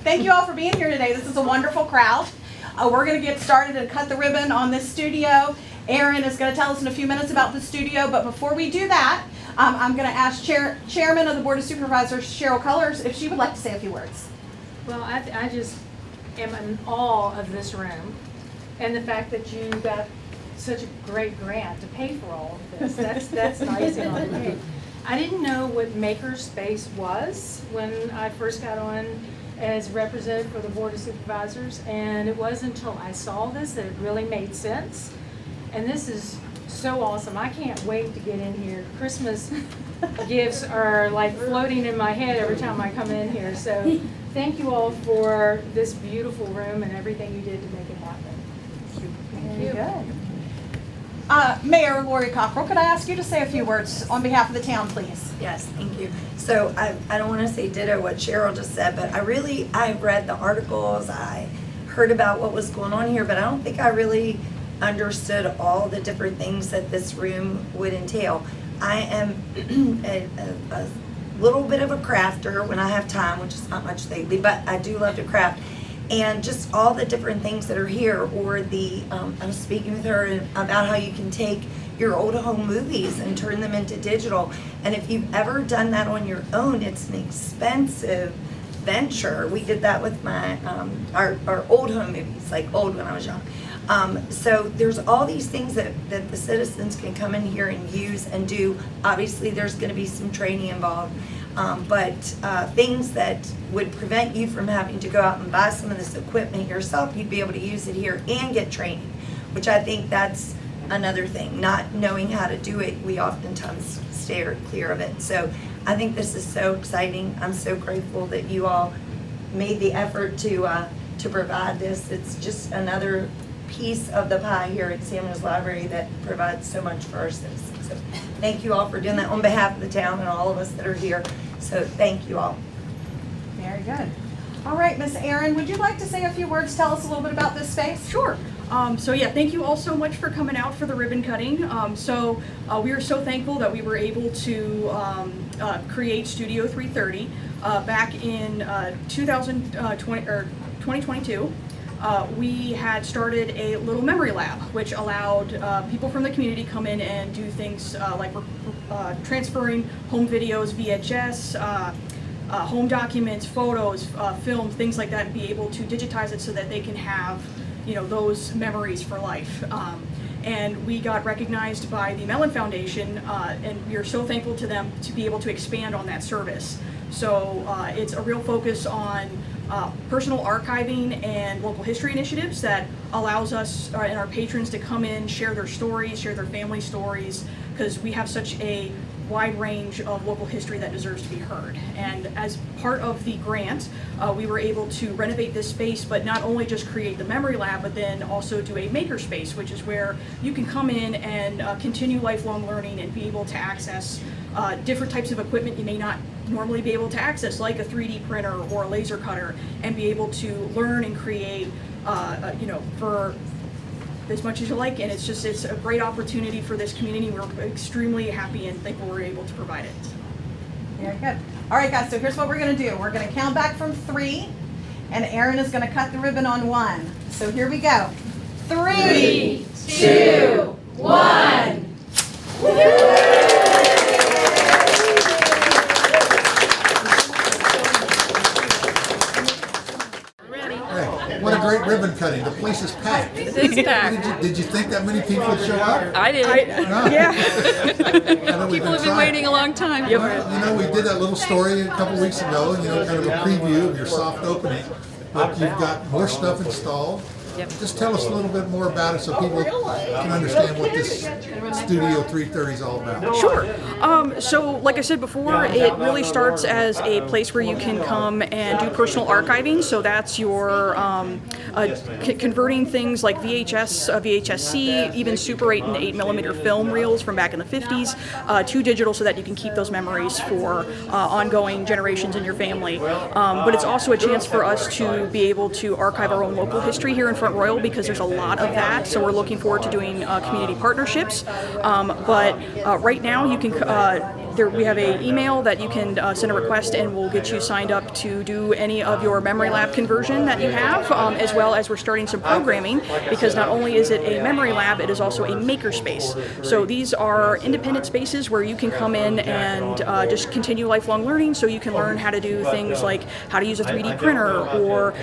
Thank you all for being here today. This is a wonderful crowd. We're going to get started and cut the ribbon on this studio. Aaron is going to tell us in a few minutes about the studio, but before we do that, I'm going to ask Chairman of the Board of Supervisors, Cheryl Cullors, if she would like to say a few words. Well, I just am in awe of this room and the fact that you got such a great grant to pay for all of this. That's nice on me. I didn't know what Makerspace was when I first got on as representative for the Board of Supervisors, and it wasn't until I saw this that it really made sense. And this is so awesome. I can't wait to get in here. Christmas gifts are like floating in my head every time I come in here. So thank you all for this beautiful room and everything you did to make it happen. Thank you. Good. Mayor Lori Cockrell, could I ask you to say a few words on behalf of the town, please? Yes, thank you. So I don't want to say ditto what Cheryl just said, but I read the articles, I heard about what was going on here, but I don't think I really understood all the different things that this room would entail. I am a little bit of a crafter when I have time, which is not much lately, but I do love to craft. And just all the different things that are here, or I was speaking with her about how you can take your old home movies and turn them into digital. And if you've ever done that on your own, it's an expensive venture. We did that with my our old home movies, like old when I was young. So there's all these things that the citizens can come in here and use and do. Obviously, there's going to be some training involved. But things that would prevent you from having to go out and buy some of this equipment yourself, you'd be able to use it here and get training, which I think that's another thing. Not knowing how to do it, we oftentimes steer clear of it. So I think this is so exciting. I'm so grateful that you all made the effort to provide this. It's just another piece of the pie here at Samuels Library that provides so much for our citizens. So thank you all for doing that on behalf of the town and all of us that are here. So thank you all. Very good. All right, Miss Erin, would you like to say a few words, tell us a little bit about this space? Sure. So yeah, thank you all so much for coming out for the ribbon cutting. We are so thankful that we were able to create Studio 330 back in 2022. We had started a little memory lab, which allowed people from the community come in and do things like transferring home videos, VHS, home documents, photos, film, things like that, and be able to digitize it so that they can have, those memories for life. And we got recognized by the Mellon Foundation, and we are so thankful to them to be able to expand on that service. So it's a real focus on personal archiving and local history initiatives that allows us and our patrons to come in, share their stories, share their family stories, because we have such a wide range of local history that deserves to be heard. And as part of the grant, we were able to renovate this space, but not only just create the memory lab, but then also do a makerspace, which is where you can come in and continue lifelong learning and be able to access different types of equipment you may not normally be able to access, like a 3D printer or a laser cutter, and be able to learn and create, for as much as you like. And it's a great opportunity for this community. We're extremely happy and thankful we're able to provide it. Very good. All right, guys, so here's what we're going to do. We're going to count back from 3, and Aaron is going to cut the ribbon on 1. So here we go. 3, 2, 1. What a great ribbon cutting. The place is packed. It is packed. Did you think that many people would show up? I did. No. Yeah. People have been waiting a long time. Well, we did that little story a couple weeks ago, kind of a preview of your soft opening. But you've got more stuff installed. Yep. Just tell us a little bit more about it so people can understand what this Studio 330 is all about. Sure. So like I said before, it really starts as a place where you can come and do personal archiving. So that's your converting things like VHS, VHS-C, even Super 8 and 8mm film reels from back in the 50s to digital so that you can keep those memories for ongoing generations in your family. But it's also a chance for us to be able to archive our own local history here in Front Royal, because there's a lot of that. So we're looking forward to doing community partnerships. But right now you can we have a email that you can send a request, and we'll get you signed up to do any of your memory lab conversion that you have, as well as we're starting some programming, because not only is it a memory lab, it is also a makerspace. So these are independent spaces where you can come in and just continue lifelong learning. So you can learn how to do things like how to use a 3D printer, or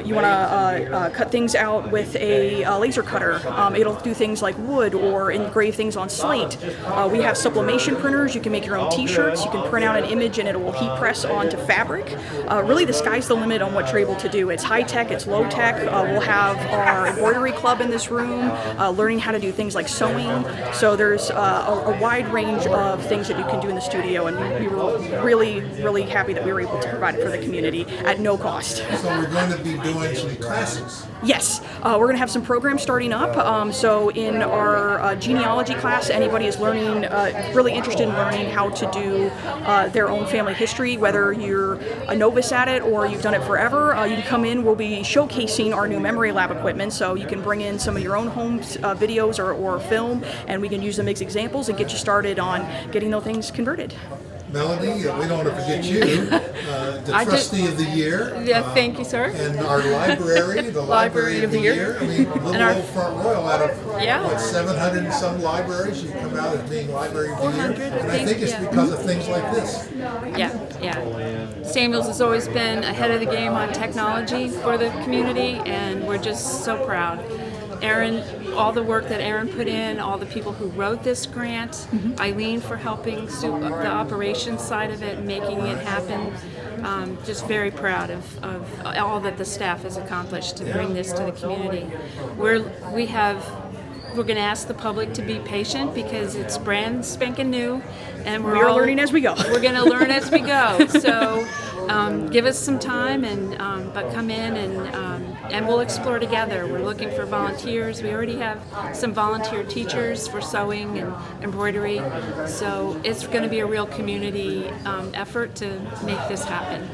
you want to cut things out with a laser cutter. It'll do things like wood or engrave things on slate. We have sublimation printers. You can make your own t-shirts. You can print out an image and it will heat press onto fabric. Really, the sky's the limit on what you're able to do. It's high tech, it's low tech. We'll have our embroidery club in this room, learning how to do things like sewing. So there's a wide range of things that you can do in the studio, and we were really, really happy that we were able to provide it for the community at no cost. So we're going to be doing some classes. Yes, we're going to have some programs starting up. So in our genealogy class, anybody is learning, really interested in learning how to do their own family history, whether you're a novice at it or you've done it forever. You can come in. We'll be showcasing our new memory lab equipment, so you can bring in some of your own home videos or film, and we can use them as examples and get you started on getting those things converted. Melanie, we don't want to forget you, the trustee of the year. Yeah, thank you, sir. And our library, the library of the year. I mean, little our- old Front Royal out of, Yeah. what, 700 and some libraries, you come out as being library of the year. 400, I And I think, think it's yeah. because of things like this. Yeah. Samuels has always been ahead of the game on technology for the community, and we're just so proud. Aaron, all the work that Aaron put in, all the people who wrote this grant, Eileen for helping the operations side of it, making it happen. Just very proud of all that the staff has accomplished to bring this to the community. We're going to ask the public to be patient because it's brand spanking new, and We are all learning as we go. We're going to learn as we go. So give us some time, but come in and we'll explore together. We're looking for volunteers. We already have some volunteer teachers for sewing and embroidery. So it's going to be a real community effort to make this happen.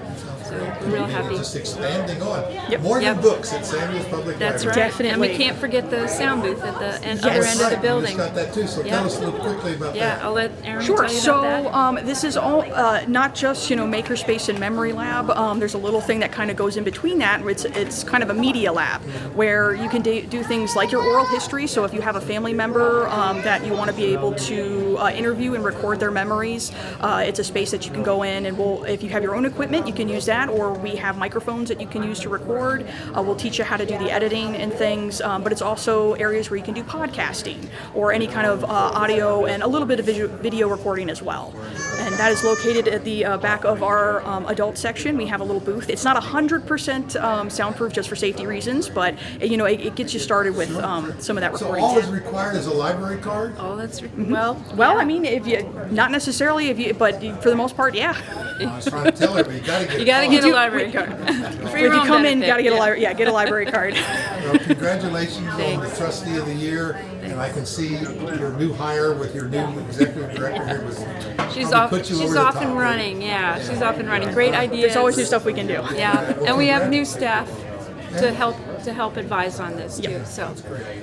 So we're real happy. Just expanding on. Yep. More than Yep. books at Samuel's Public That's Library. right. Definitely. And we can't forget the sound booth at the other Yes. end of the Right, building. we just got that too, so Yeah. tell us a little quickly about Yeah, that. I'll let Aaron Sure. tell you about that. So this is all not just makerspace and memory lab. There's a little thing that kind of goes in between that. Where it's kind of a media lab where you can do things like your oral history. So if you have a family member that you want to be able to interview and record their memories, it's a space that you can go in, and if you have your own equipment, you can use that, or we have microphones that you can use to record. We'll teach you how to do the editing and things, but it's also areas where you can do podcasting or any kind of audio and a little bit of video recording as well. And that is located at the back of our adult section. We have a little booth. It's not 100% soundproof just for safety reasons, but it gets you started with some of that So recording. all is required is a library card? Oh, that's Well, yeah. I mean, not necessarily, but for the most part, yeah. I was trying to tell everybody, You got to get a card. library card. For If your you own come in, benefit, got to get yeah. a library. Yeah, get a library card. Well, congratulations on the Thanks. trustee of the year, and I can see your new hire with your new executive director here was. She's probably off. put you She's over the off top. and running. Yeah, she's off and running. Great ideas. There's always new stuff we can do. Yeah, and we have new staff to help advise on this too. So,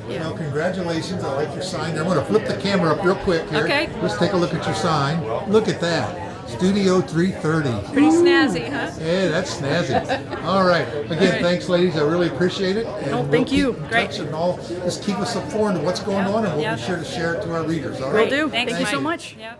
Well, congratulations, I like your sign. I'm gonna flip the camera up real quick here. Okay. Let's take a look at your sign. Look at that, Studio 330. pretty snazzy, huh? Hey, that's snazzy. All right. Again, right. thanks, ladies. I really appreciate it. And Oh, we'll thank you. keep in Great. touch and all. Just keep us informed of what's going on, and we'll Yep. be sure to share it to our readers. All Will right. do. Thanks, Thank you so Mike. much. Yep.